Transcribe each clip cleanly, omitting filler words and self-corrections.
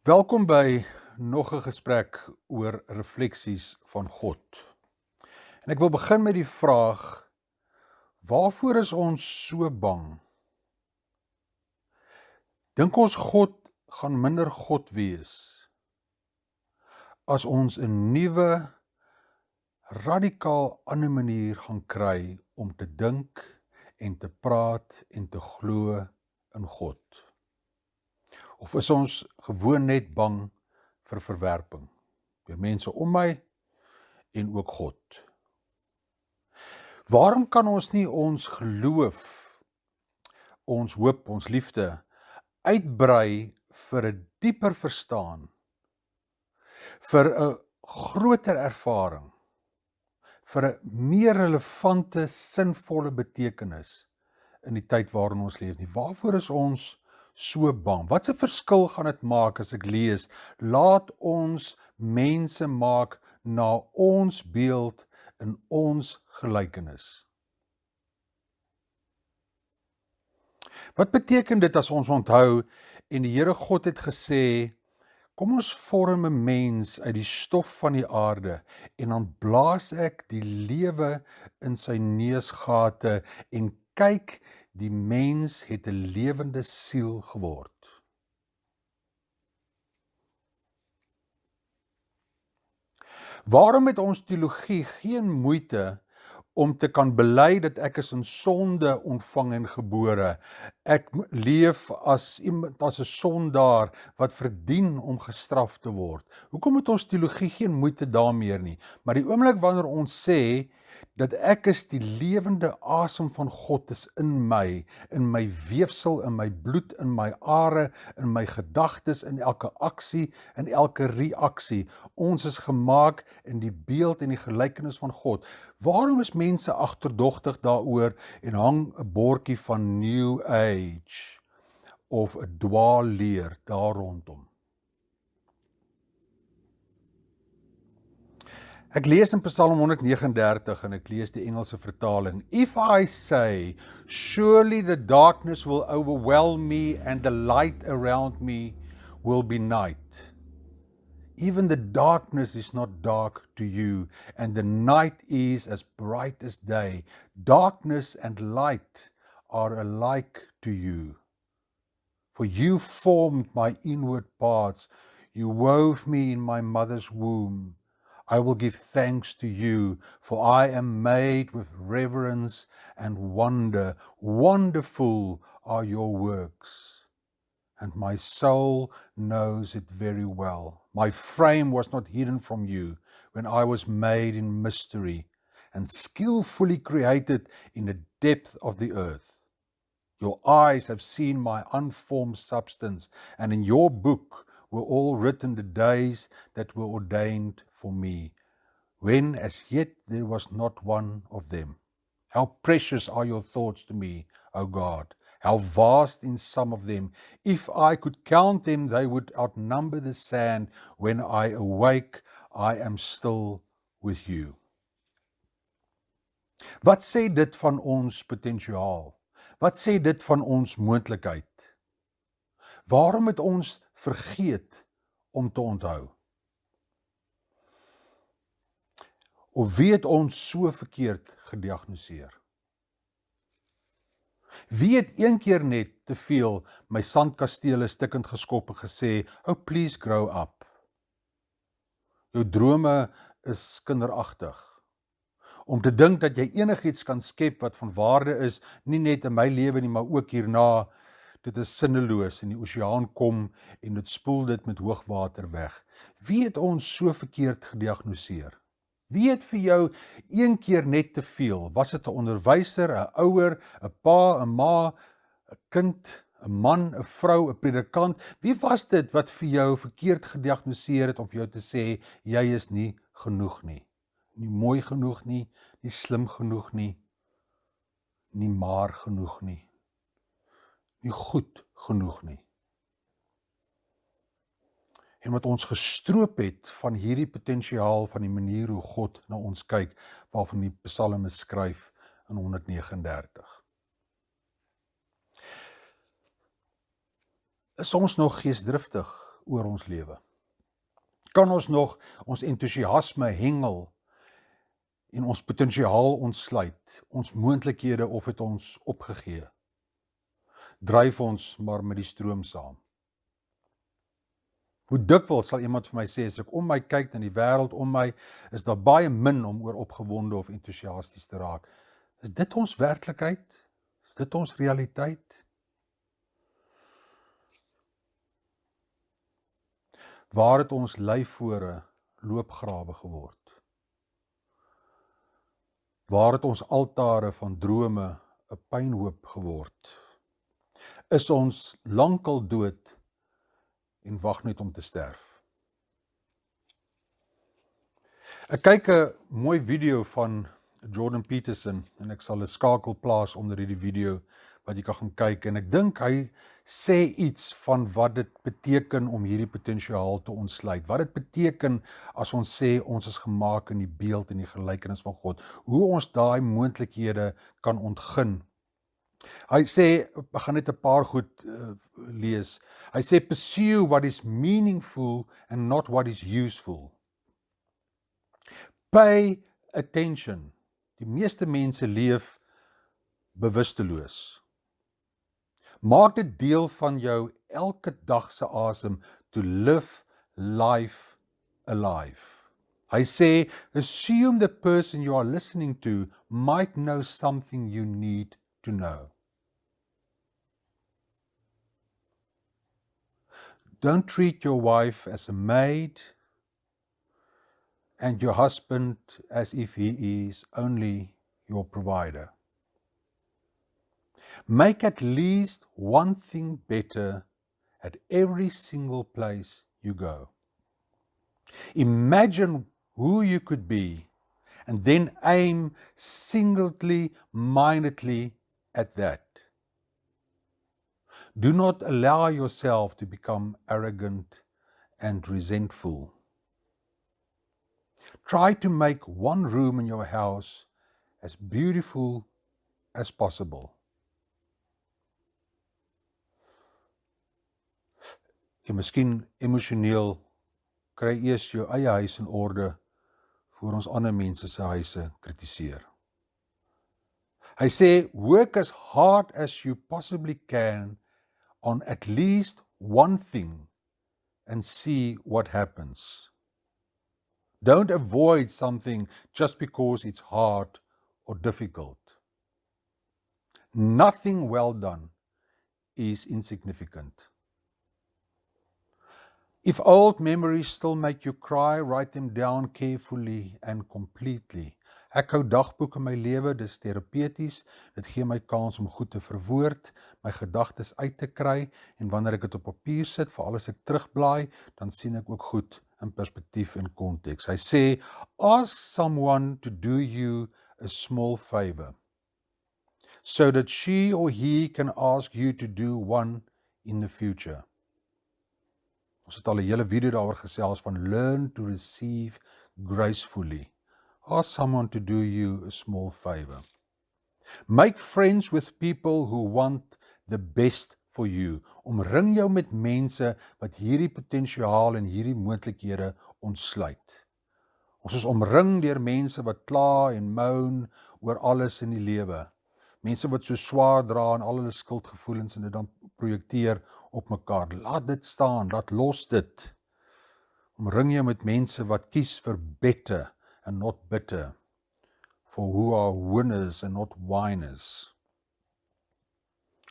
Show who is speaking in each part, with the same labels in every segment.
Speaker 1: Welkom by nog 'n gesprek oor refleksies van God. En ek wil begin met die vraag: waarvoor is ons so bang? Dink ons God gaan minder God wees as ons 'n nuwe, radikaal ander manier gaan kry om te dink en te praat en te glo in God? Of is ons gewoon net bang vir verwerping deur mense om my en ook God? Waarom kan ons nie ons geloof, ons hoop, ons liefde uitbrei vir 'n dieper verstaan, vir 'n groter ervaring, vir 'n meer relevante, sinvolle betekenis in die tyd waarin ons leef nie? Waarvoor is ons so bang? Wat 'n verskil gaan dit maak as ek lees: laat ons mense maak na ons beeld in ons gelykenis? Wat beteken dit as ons onthou en die Here God het gesê, kom ons vorm 'n mens uit die stof van die aarde en dan blaas ek die lewe in sy neusgate en kyk, die mens het 'n lewende siel geword. Waarom het ons teologie geen moeite om te kan bely dat ek is in sonde ontvang en gebore? Ek leef as iemand, as 'n sondaar wat verdien om gestraf te word. Hoekom het ons teologie geen moeite daarmee nie? Maar die oomblik wanneer ons sê dat ek is die lewende asem van God is in my weefsel, in my bloed, in my are, in my gedagtes, in elke aksie, in elke reaksie. Ons is gemaak in die beeld en die gelykenis van God. Waarom is mense agterdogtig daaroor en hang 'n bordjie van New Age of 'n dwaalleer daar rondom? Ek lees in Psalm 139 en ek lees die Engelse vertaling. If I say, surely the darkness will overwhelm me and the light around me will be night. Even the darkness is not dark to you, and the night is as bright as day. Darkness and light are alike to you. For you formed my inward parts. You wove me in my mother's womb. I will give thanks to you, for I am made with reverence and wonder. Wonderful are your works, and my soul knows it very well. My frame was not hidden from you when I was made in mystery and skillfully created in the depth of the earth. Your eyes have seen my unformed substance, and in your book were all written the days that were ordained for me, when as yet there was not one of them. How precious are your thoughts to me, O God! How vast in some of them. If I could count them, they would outnumber the sand. When I awake, I am still with you. Wat sê dit van ons potensiaal? Wat sê dit van ons moontlikheid? Waarom het ons vergeet om te onthou? Of wie het ons so verkeerd gediagnoseer? Wie het een keer net te veel my sandkastele stikkend geskop en gesê, oh please grow up. Jou drome is kinderagtig. Om te dink dat jy enigiets kan skep wat van waarde is, nie net in my lewe nie, maar ook hierna, dit is sinneloos en die oseaan kom en dit spoel dit met hoogwater weg. Wie het ons so verkeerd gediagnoseer? Wie het vir jou een keer net te veel? Was dit 'n onderwyser, 'n ouer, 'n pa, 'n ma, 'n kind, 'n man, 'n vrou, 'n predikant? Wie was dit wat vir jou verkeerd gediagnoseer het om vir jou te sê, jy is nie genoeg nie? Nie mooi genoeg nie, nie slim genoeg nie, nie maar genoeg nie, nie goed genoeg nie. En wat ons gestroop het van hierdie potensiaal, van die manier hoe God na ons kyk, waarvan die Psalme skryf in 139. Is ons nog geesdriftig oor ons lewe? Kan ons nog ons entoesiasme hengel en ons potensiaal ontsluit, ons moontlikhede, of het ons opgegee? Dryf ons maar met die stroom saam. Hoe dikwels sal iemand vir my sê, as ek om my kyk na die wêreld om my, is daar baie min om oor opgewonde of entoesiasties te raak. Is dit ons werklikheid? Is dit ons realiteit? Waar het ons lyfvore loopgrawe geword? Waar het ons altare van drome 'n pynhoop geword? Is ons lankal dood en wag net om te sterf? Ek kyk 'n mooi video van Jordan Peterson en ek sal 'n skakel plaas onder hierdie video wat jy kan gaan kyk, en ek dink hy sê iets van wat dit beteken om hierdie potensiaal te ontsluit. Wat dit beteken as ons sê ons is gemaak in die beeld en die gelykenis van God. Hoe ons daai moontlikhede kan ontgin. Hy sê, ek gaan net 'n paar goed lees. Hy sê, pursue what is meaningful and not what is useful. Pay attention. Die meeste mense leef bewusteloos. Maak dit deel van jou elke dag se asem, to live life alive. Hy sê, assume the person you are listening to might know something you need to know. Don't treat your wife as a maid and your husband as if he is only your provider. Make at least one thing better at every single place you go. Imagine who you could be and then aim single-mindedly at that. Do not allow yourself to become arrogant and resentful. Try to make one room in your house as beautiful as possible. En miskien emosioneel kry eers jou eie huis in orde voor ons ander mense se huise kritiseer. Hy sê, work as hard as you possibly can on at least one thing and see what happens. Don't avoid something just because it's hard or difficult. Nothing well done is insignificant. If old memories still make you cry, write them down carefully and completely. Ek hou dagboek in my lewe, dis terapeuties, dit gee my kans om goed te verwoord, my gedagtes uit te kry, en wanneer ek dit op papier sit, veral as ek terugblaai, dan sien ek ook goed in perspektief en konteks. Hy sê, ask someone to do you a small favor, so that she or he can ask you to do one in the future. Ons het al 'n hele video daaroor gesels van learn to receive gracefully. Ask someone to do you a small favor. Make friends with people who want the best for you. Omring jou met mense wat hierdie potensiaal en hierdie moontlikhede ontsluit. Ons is omring deur mense wat kla en moan oor alles in die lewe. Mense wat so swaar dra en al hulle skuldgevoelens en dit dan projekteer op mekaar. Laat dit staan, laat los dit. Omring jou met mense wat kies vir better and not bitter, for who are winners and not whiners.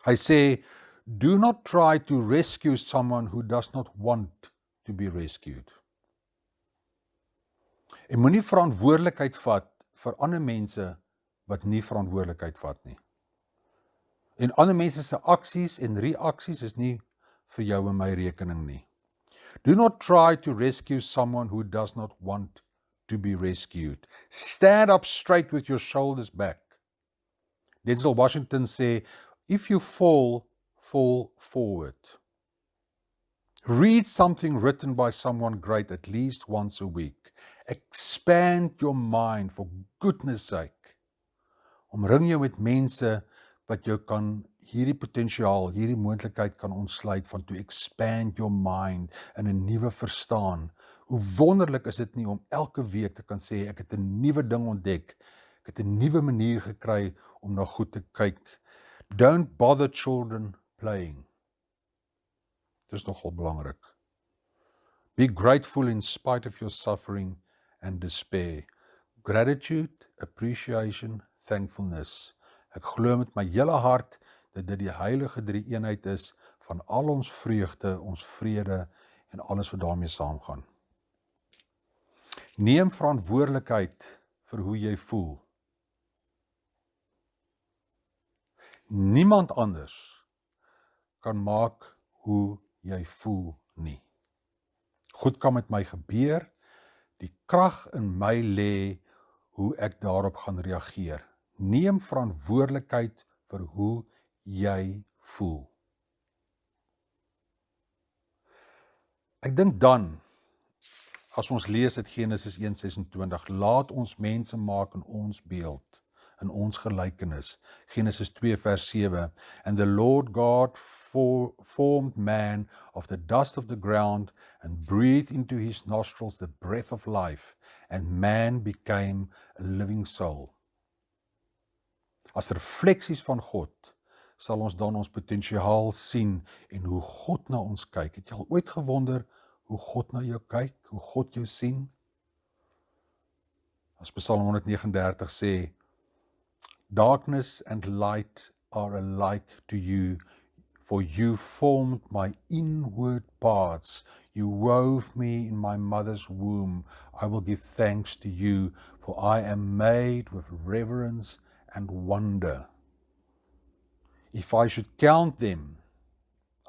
Speaker 1: Hy sê, do not try to rescue someone who does not want to be rescued. En moenie verantwoordelikheid vat vir ander mense wat nie verantwoordelikheid vat nie. En ander mense se aksies en reaksies is nie vir jou en my rekening nie. Do not try to rescue someone who does not want to be rescued. Stand up straight with your shoulders back. Denzel Washington sê, if you fall, fall forward. Read something written by someone great at least once a week. Expand your mind for goodness sake. Omring jou met mense wat jou kan hierdie potensiaal, hierdie moontlikheid kan ontsluit van to expand your mind in 'n nuwe verstaan. Hoe wonderlik is dit nie om elke week te kan sê, ek het 'n nuwe ding ontdek, ek het 'n nuwe manier gekry om na goed te kyk. Don't bother children playing. Dit is nogal belangrik. Be grateful in spite of your suffering and despair. Gratitude, appreciation, thankfulness. Ek glo met my hele hart dat dit die heilige drie-eenheid is van al ons vreugde, ons vrede en alles wat daarmee saamgaan. Neem verantwoordelikheid vir hoe jy voel. Niemand anders kan maak hoe jy voel nie. Goed kan met my gebeur, die krag in my lê hoe ek daarop gaan reageer. Neem verantwoordelikheid vir hoe jy voel. Ek dink dan, as ons lees uit Genesis 1:26, laat ons mense maak in ons beeld, in ons gelykenis. Genesis 2:7, and the Lord God formed man of the dust of the ground and breathed into his nostrils the breath of life, and man became a living soul. As refleksies van God, sal ons dan ons potensiaal sien en hoe God na ons kyk. Het jy al ooit gewonder hoe God na jou kyk, hoe God jou sien? As Psalm 139 sê, darkness and light are alike to you, for you formed my inward parts. You wove me in my mother's womb. I will give thanks to you, for I am made with reverence and wonder. If I should count them,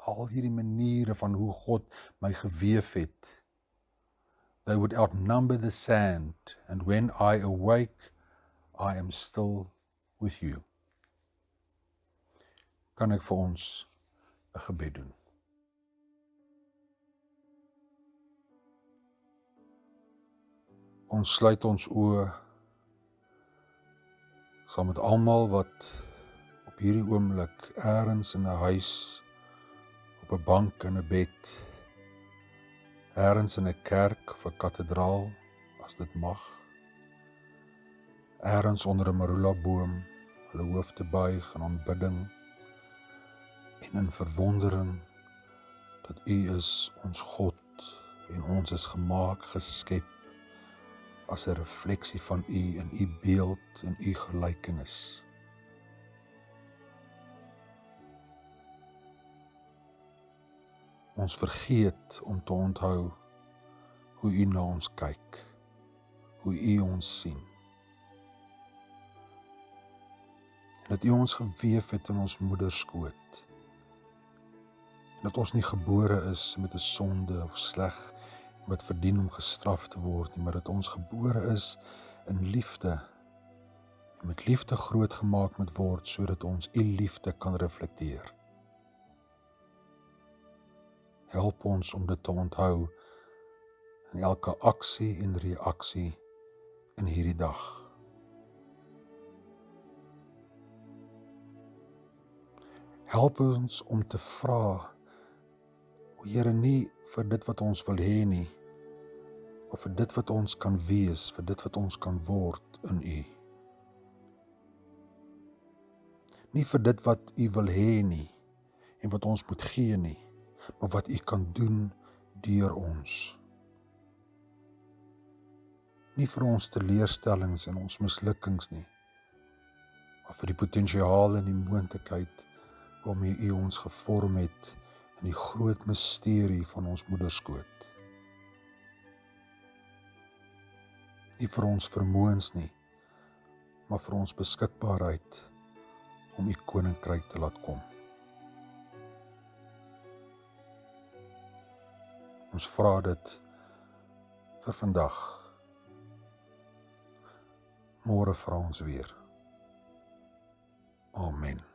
Speaker 1: al hierdie maniere van hoe God my geweef het, they would outnumber the sand, and when I awake, I am still with you. Kan ek vir ons 'n gebed doen? Ons sluit ons oë saam met almal wat op hierdie oomblik ergens in 'n huis, op 'n bank, in 'n bed, ergens in 'n kerk of 'n kathedraal, as dit mag, ergens onder 'n marula boom, hulle hoofde buig in aanbidding en in verwondering dat U is ons God en ons is gemaak, geskep as 'n refleksie van U in U beeld en U gelykenis. Ons vergeet om te onthou hoe U na ons kyk, hoe U ons sien. En dat U ons geweef het in ons moederskoot. En dat ons nie gebore is met 'n sonde of sleg wat verdien om gestraf te word nie, maar dat ons gebore is in liefde en met liefde grootgemaak moet word sodat ons U liefde kan reflekteer. Help ons om dit te onthou in elke aksie en reaksie in hierdie dag. Help ons om te vra, o Here, nie vir dit wat ons wil hê nie, of vir dit wat ons kan wees, vir dit wat ons kan word in U. Nie vir dit wat U wil hê nie, en wat ons moet gee nie, maar wat U kan doen deur ons. Nie vir ons teleurstellings en ons mislukkings nie, maar vir die potensiaal en die moontlikheid waarmee U ons gevorm het in die groot misterie van ons moederskoot. Nie vir ons vermoëns nie, maar vir ons beskikbaarheid om U koninkryk te laat kom. Ons vra dit vir vandag. Môre vra ons weer. Amen.